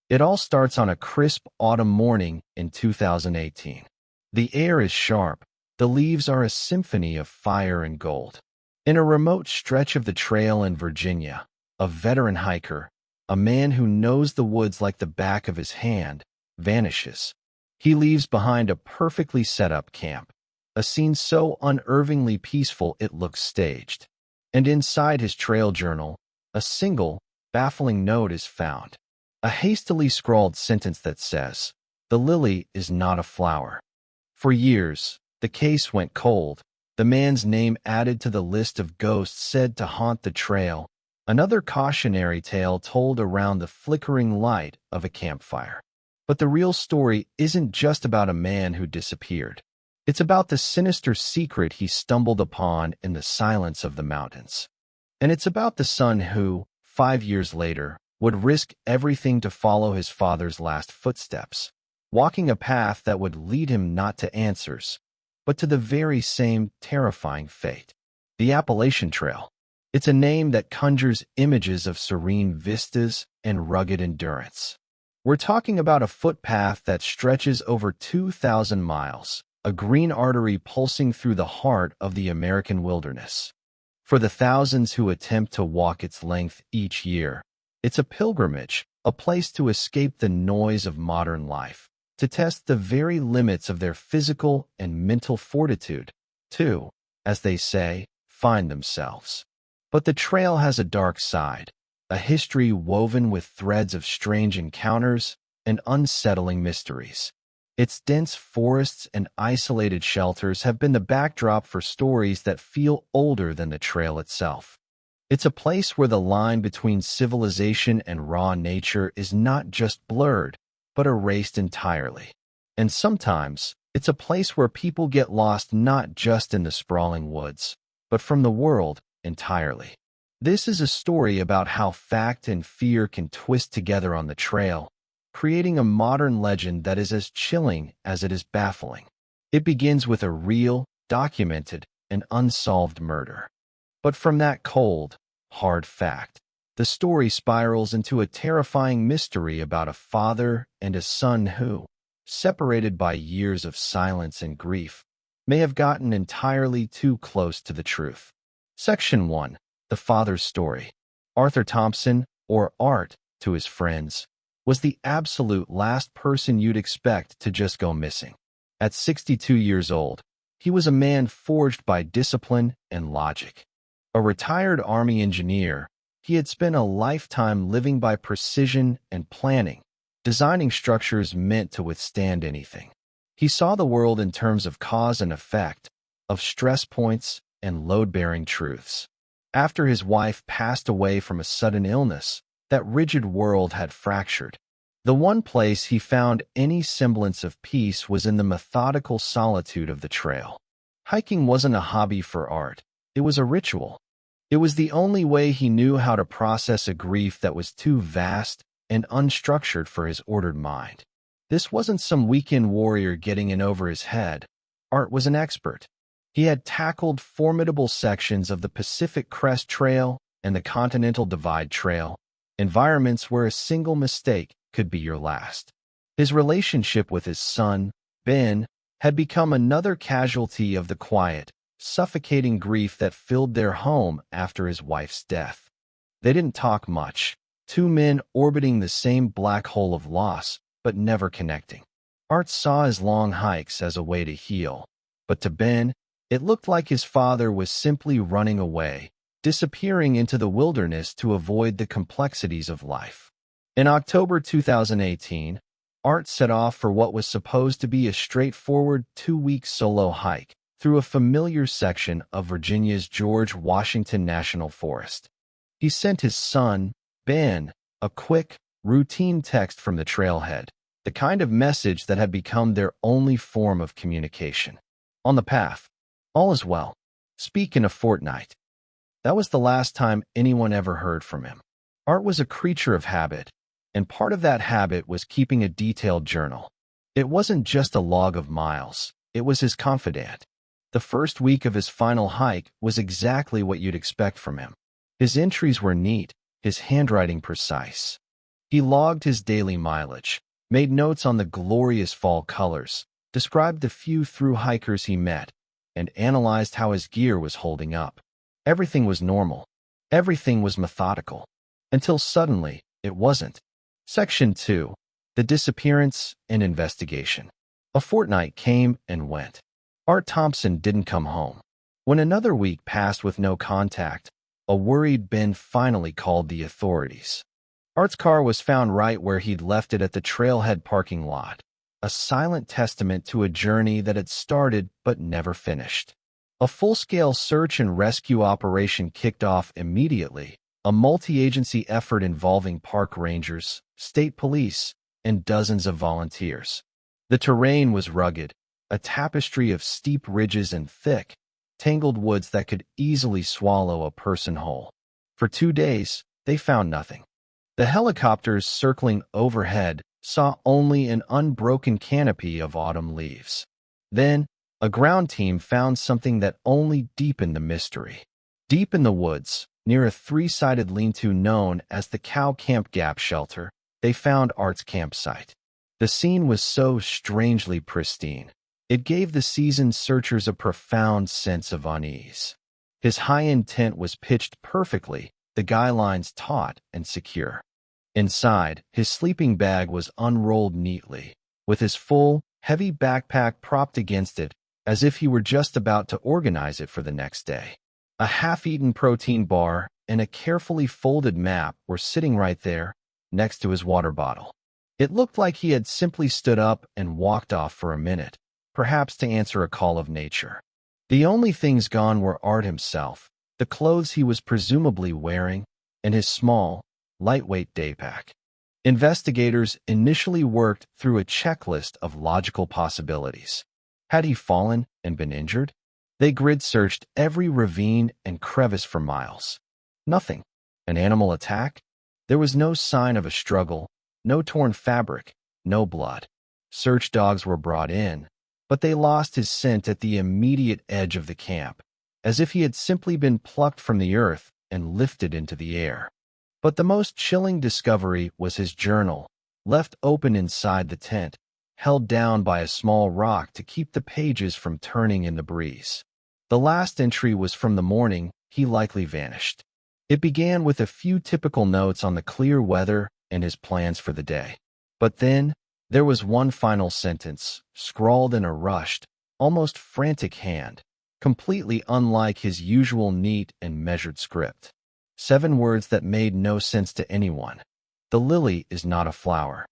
It all starts on a crisp autumn morning in 2018. The air is sharp. The leaves are a symphony of fire and gold. In a remote stretch of the trail in Virginia, a veteran hiker, a man who knows the woods like the back of his hand, vanishes. He leaves behind a perfectly set-up camp, a scene so unnervingly peaceful it looks staged. And inside his trail journal, a single, baffling note is found. A hastily scrawled sentence that says, "The lily is not a flower." For years, the case went cold, the man's name added to the list of ghosts said to haunt the trail, another cautionary tale told around the flickering light of a campfire. But the real story isn't just about a man who disappeared. It's about the sinister secret he stumbled upon in the silence of the mountains. And it's about the son who, 5 years later, would risk everything to follow his father's last footsteps, walking a path that would lead him not to answers, but to the very same terrifying fate. The Appalachian Trail. It's a name that conjures images of serene vistas and rugged endurance. We're talking about a footpath that stretches over 2,000 miles, a green artery pulsing through the heart of the American wilderness. For the thousands who attempt to walk its length each year, it's a pilgrimage, a place to escape the noise of modern life, to test the very limits of their physical and mental fortitude, to, as they say, find themselves. But the trail has a dark side, a history woven with threads of strange encounters and unsettling mysteries. Its dense forests and isolated shelters have been the backdrop for stories that feel older than the trail itself. It's a place where the line between civilization and raw nature is not just blurred, but erased entirely. And sometimes, it's a place where people get lost not just in the sprawling woods, but from the world entirely. This is a story about how fact and fear can twist together on the trail, creating a modern legend that is as chilling as it is baffling. It begins with a real, documented, and unsolved murder. But from that cold, hard fact, the story spirals into a terrifying mystery about a father and a son who, separated by years of silence and grief, may have gotten entirely too close to the truth. Section 1. The Father's Story. Arthur Thompson, or Art to his friends, was the absolute last person you'd expect to just go missing. At 62 years old, he was a man forged by discipline and logic. A retired Army engineer, he had spent a lifetime living by precision and planning, designing structures meant to withstand anything. He saw the world in terms of cause and effect, of stress points and load-bearing truths. After his wife passed away from a sudden illness, that rigid world had fractured. The one place he found any semblance of peace was in the methodical solitude of the trail. Hiking wasn't a hobby for Art, it was a ritual. It was the only way he knew how to process a grief that was too vast and unstructured for his ordered mind. This wasn't some weekend warrior getting in over his head. Art was an expert. He had tackled formidable sections of the Pacific Crest Trail and the Continental Divide Trail, environments where a single mistake could be your last. His relationship with his son, Ben, had become another casualty of the quiet, suffocating grief that filled their home after his wife's death. They didn't talk much, two men orbiting the same black hole of loss, but never connecting. Art saw his long hikes as a way to heal, but to Ben, it looked like his father was simply running away, disappearing into the wilderness to avoid the complexities of life. In October 2018, Art set off for what was supposed to be a straightforward 2-week solo hike through a familiar section of Virginia's George Washington National Forest. He sent his son, Ben, a quick, routine text from the trailhead, the kind of message that had become their only form of communication. On the path, all is well. Speak in a fortnight. That was the last time anyone ever heard from him. Art was a creature of habit, and part of that habit was keeping a detailed journal. It wasn't just a log of miles, it was his confidant. The first week of his final hike was exactly what you'd expect from him. His entries were neat, his handwriting precise. He logged his daily mileage, made notes on the glorious fall colors, described the few thru hikers he met, and analyzed how his gear was holding up. Everything was normal. Everything was methodical. Until suddenly, it wasn't. Section 2. The Disappearance and Investigation. A fortnight came and went. Art Thompson didn't come home. When another week passed with no contact, a worried Ben finally called the authorities. Art's car was found right where he'd left it at the trailhead parking lot, a silent testament to a journey that had started but never finished. A full-scale search and rescue operation kicked off immediately, a multi-agency effort involving park rangers, state police, and dozens of volunteers. The terrain was rugged, a tapestry of steep ridges and thick, tangled woods that could easily swallow a person whole. For 2 days, they found nothing. The helicopters circling overhead saw only an unbroken canopy of autumn leaves. Then, a ground team found something that only deepened the mystery. Deep in the woods, near a 3-sided lean-to known as the Cow Camp Gap Shelter, they found Art's campsite. The scene was so strangely pristine. It gave the seasoned searchers a profound sense of unease. His high-end tent was pitched perfectly, the guy lines taut and secure. Inside, his sleeping bag was unrolled neatly, with his full, heavy backpack propped against it, as if he were just about to organize it for the next day. A half-eaten protein bar and a carefully folded map were sitting right there, next to his water bottle. It looked like he had simply stood up and walked off for a minute, perhaps to answer a call of nature. The only things gone were Art himself, the clothes he was presumably wearing, and his small, lightweight daypack. Investigators initially worked through a checklist of logical possibilities. Had he fallen and been injured? They grid-searched every ravine and crevice for miles. Nothing. An animal attack? There was no sign of a struggle, no torn fabric, no blood. Search dogs were brought in, but they lost his scent at the immediate edge of the camp, as if he had simply been plucked from the earth and lifted into the air. But the most chilling discovery was his journal, left open inside the tent, held down by a small rock to keep the pages from turning in the breeze. The last entry was from the morning he likely vanished. It began with a few typical notes on the clear weather and his plans for the day. But then, there was one final sentence, scrawled in a rushed, almost frantic hand, completely unlike his usual neat and measured script. 7 words that made no sense to anyone. The lily is not a flower.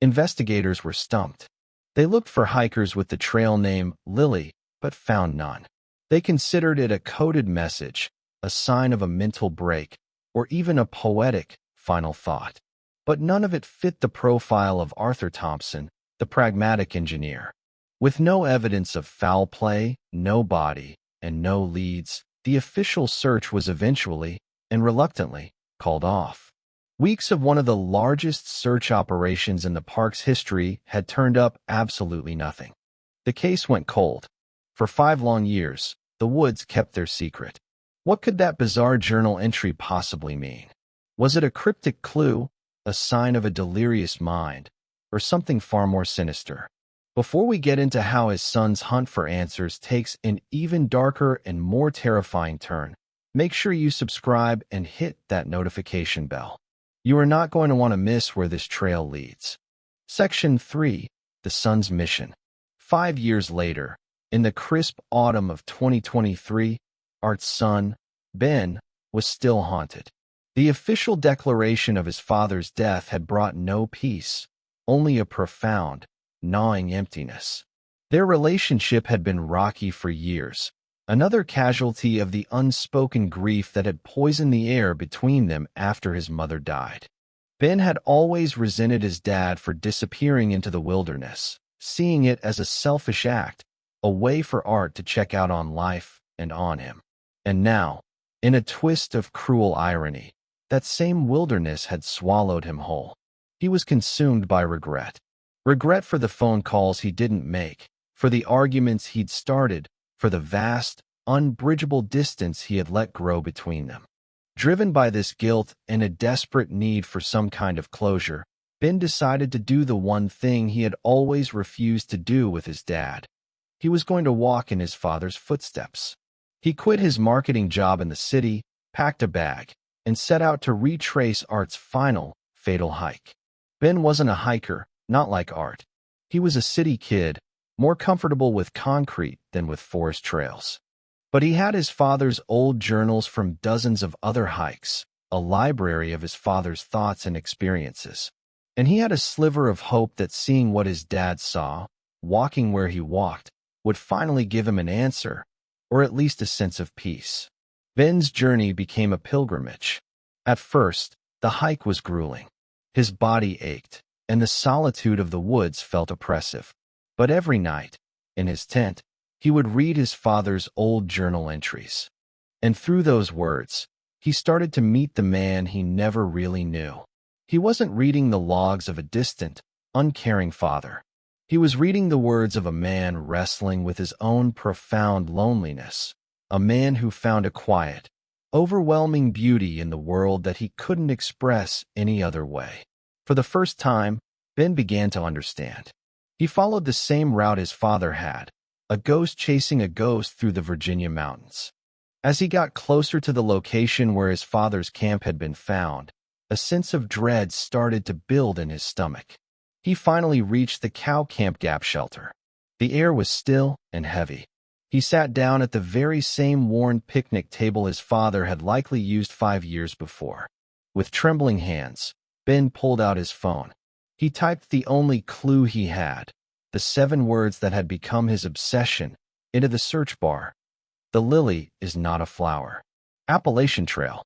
Investigators were stumped. They looked for hikers with the trail name Lily, but found none. They considered it a coded message, a sign of a mental break, or even a poetic final thought. But none of it fit the profile of Arthur Thompson, the pragmatic engineer. With no evidence of foul play, no body, and no leads, the official search was eventually, and reluctantly, called off. Weeks of one of the largest search operations in the park's history had turned up absolutely nothing. The case went cold. For 5 long years, the woods kept their secret. What could that bizarre journal entry possibly mean? Was it a cryptic clue, a sign of a delirious mind, or something far more sinister? Before we get into how his son's hunt for answers takes an even darker and more terrifying turn, make sure you subscribe and hit that notification bell. You are not going to want to miss where this trail leads. Section 3. The Son's Mission. 5 years later, in the crisp autumn of 2023, Art's son, Ben, was still haunted. The official declaration of his father's death had brought no peace, only a profound, gnawing emptiness. Their relationship had been rocky for years, another casualty of the unspoken grief that had poisoned the air between them after his mother died. Ben had always resented his dad for disappearing into the wilderness, seeing it as a selfish act, a way for Art to check out on life and on him. And now, in a twist of cruel irony, that same wilderness had swallowed him whole. He was consumed by regret. Regret for the phone calls he didn't make, for the arguments he'd started, for the vast, unbridgeable distance he had let grow between them. Driven by this guilt and a desperate need for some kind of closure, Ben decided to do the one thing he had always refused to do with his dad. He was going to walk in his father's footsteps. He quit his marketing job in the city, packed a bag, and set out to retrace Art's final, fatal hike. Ben wasn't a hiker, not like Art. He was a city kid, more comfortable with concrete than with forest trails. But he had his father's old journals from dozens of other hikes, a library of his father's thoughts and experiences. And he had a sliver of hope that seeing what his dad saw, walking where he walked, would finally give him an answer, or at least a sense of peace. Ben's journey became a pilgrimage. At first, the hike was grueling. His body ached, and the solitude of the woods felt oppressive. But every night, in his tent, he would read his father's old journal entries. And through those words, he started to meet the man he never really knew. He wasn't reading the logs of a distant, uncaring father. He was reading the words of a man wrestling with his own profound loneliness, a man who found a quiet, overwhelming beauty in the world that he couldn't express any other way. For the first time, Ben began to understand. He followed the same route his father had, a ghost chasing a ghost through the Virginia mountains. As he got closer to the location where his father's camp had been found, a sense of dread started to build in his stomach. He finally reached the cow camp gap shelter. The air was still and heavy. He sat down at the very same worn picnic table his father had likely used 5 years before. With trembling hands, Ben pulled out his phone. He typed the only clue he had, the 7 words that had become his obsession, into the search bar. The lily is not a flower. Appalachian Trail.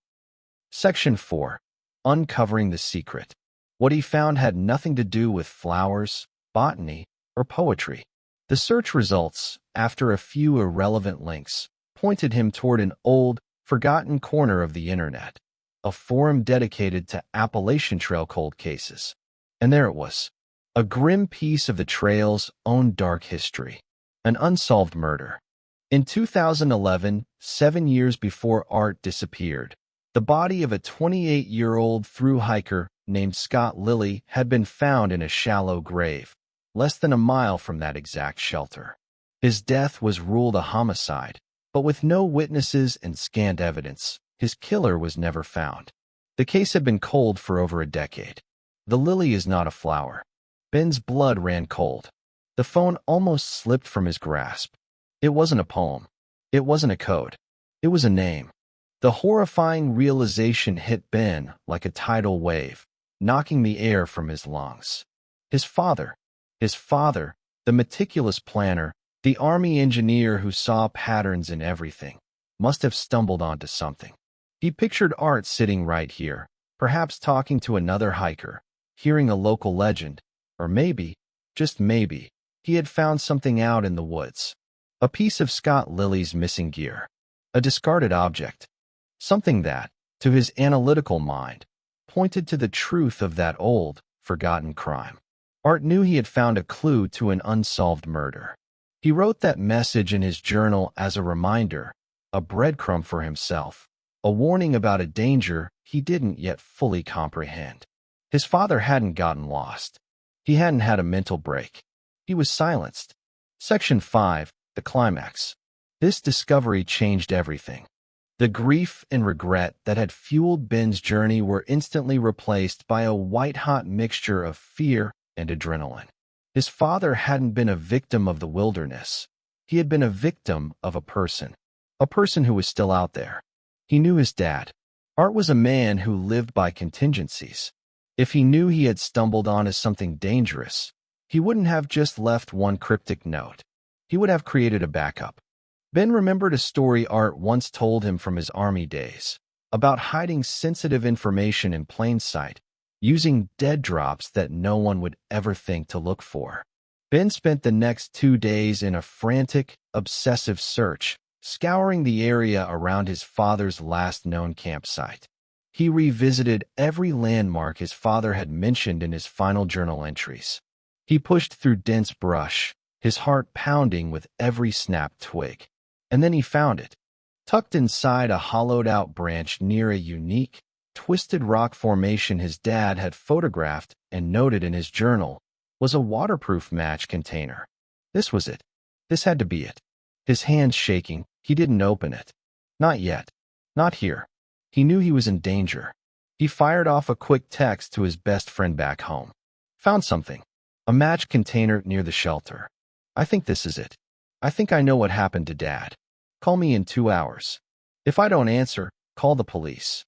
Section 4. Uncovering the secret. What he found had nothing to do with flowers, botany, or poetry. The search results, after a few irrelevant links, pointed him toward an old, forgotten corner of the internet, a forum dedicated to Appalachian Trail cold cases. And there it was, a grim piece of the trail's own dark history, an unsolved murder. In 2011, 7 years before Art disappeared, the body of a 28-year-old thru hiker named Scott Lilly had been found in a shallow grave, less than a mile from that exact shelter. His death was ruled a homicide, but with no witnesses and scant evidence, his killer was never found. The case had been cold for over a decade. The lily is not a flower. Ben's blood ran cold. The phone almost slipped from his grasp. It wasn't a poem. It wasn't a code. It was a name. The horrifying realization hit Ben like a tidal wave, knocking the air from his lungs. His father, the meticulous planner, the army engineer who saw patterns in everything, must have stumbled onto something. He pictured Art sitting right here, perhaps talking to another hiker, hearing a local legend, or maybe, just maybe, he had found something out in the woods. A piece of Scott Lilly's missing gear. A discarded object. Something that, to his analytical mind, pointed to the truth of that old, forgotten crime. Art knew he had found a clue to an unsolved murder. He wrote that message in his journal as a reminder, a breadcrumb for himself, a warning about a danger he didn't yet fully comprehend. His father hadn't gotten lost. He hadn't had a mental break. He was silenced. Section 5, the climax. This discovery changed everything. The grief and regret that had fueled Ben's journey were instantly replaced by a white-hot mixture of fear and adrenaline. His father hadn't been a victim of the wilderness. He had been a victim of a person who was still out there. He knew his dad. Art was a man who lived by contingencies. If he knew he had stumbled onto something dangerous, he wouldn't have just left one cryptic note. He would have created a backup. Ben remembered a story Art once told him from his army days, about hiding sensitive information in plain sight, using dead drops that no one would ever think to look for. Ben spent the next 2 days in a frantic, obsessive search, scouring the area around his father's last known campsite. He revisited every landmark his father had mentioned in his final journal entries. He pushed through dense brush, his heart pounding with every snapped twig. And then he found it. Tucked inside a hollowed-out branch near a unique, twisted rock formation his dad had photographed and noted in his journal, was a waterproof match container. This was it. This had to be it. His hands shaking, he didn't open it. Not yet. Not here. He knew he was in danger. He fired off a quick text to his best friend back home. Found something. A match container near the shelter. I think this is it. I think I know what happened to Dad. Call me in 2 hours. If I don't answer, call the police.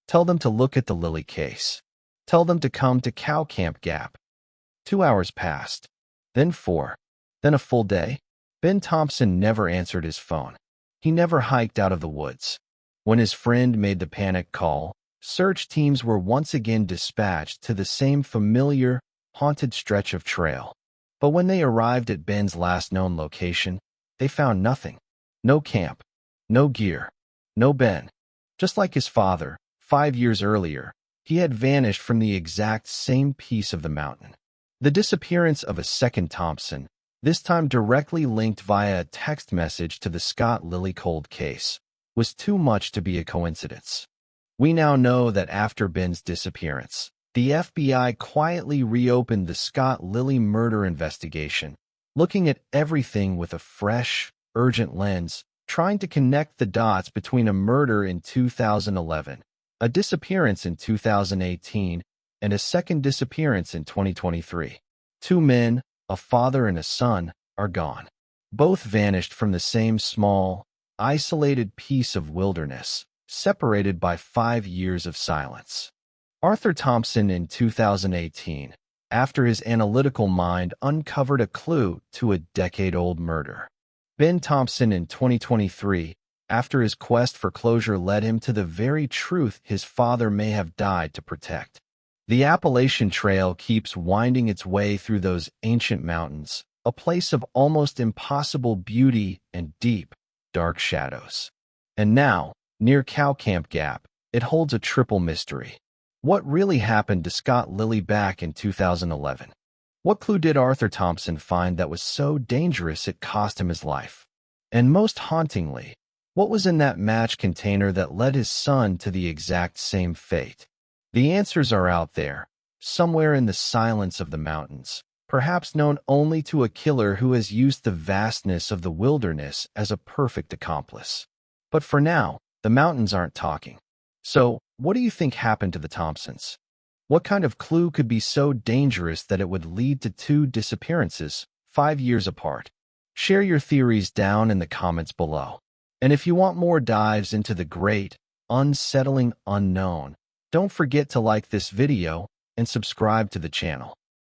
Tell them to look at the Lily case. Tell them to come to Cow Camp Gap. 2 hours passed. Then 4. Then a full day. Ben Thompson never answered his phone. He never hiked out of the woods. When his friend made the panic call, search teams were once again dispatched to the same familiar, haunted stretch of trail. But when they arrived at Ben's last known location, they found nothing. No camp. No gear. No Ben. Just like his father, 5 years earlier, he had vanished from the exact same piece of the mountain. The disappearance of a second Thompson, this time directly linked via a text message to the Scott Lily cold case, was too much to be a coincidence. We now know that after Ben's disappearance, the FBI quietly reopened the Scott Lily murder investigation, looking at everything with a fresh, urgent lens, trying to connect the dots between a murder in 2011, a disappearance in 2018, and a second disappearance in 2023. 2 men, a father and a son, are gone. Both vanished from the same small, isolated piece of wilderness, separated by 5 years of silence. Arthur Thompson in 2018, after his analytical mind uncovered a clue to a decade-old murder. Ben Thompson in 2023, after his quest for closure led him to the very truth his father may have died to protect. The Appalachian Trail keeps winding its way through those ancient mountains, a place of almost impossible beauty and deep, dark shadows. And now, near Cow Camp Gap, it holds a triple mystery. What really happened to Scott Lily back in 2011? What clue did Arthur Thompson find that was so dangerous it cost him his life? And most hauntingly, what was in that match container that led his son to the exact same fate? The answers are out there, somewhere in the silence of the mountains, perhaps known only to a killer who has used the vastness of the wilderness as a perfect accomplice. But for now, the mountains aren't talking. So, what do you think happened to the Thompsons? What kind of clue could be so dangerous that it would lead to 2 disappearances, 5 years apart? Share your theories down in the comments below. And if you want more dives into the great, unsettling unknown, don't forget to like this video and subscribe to the channel.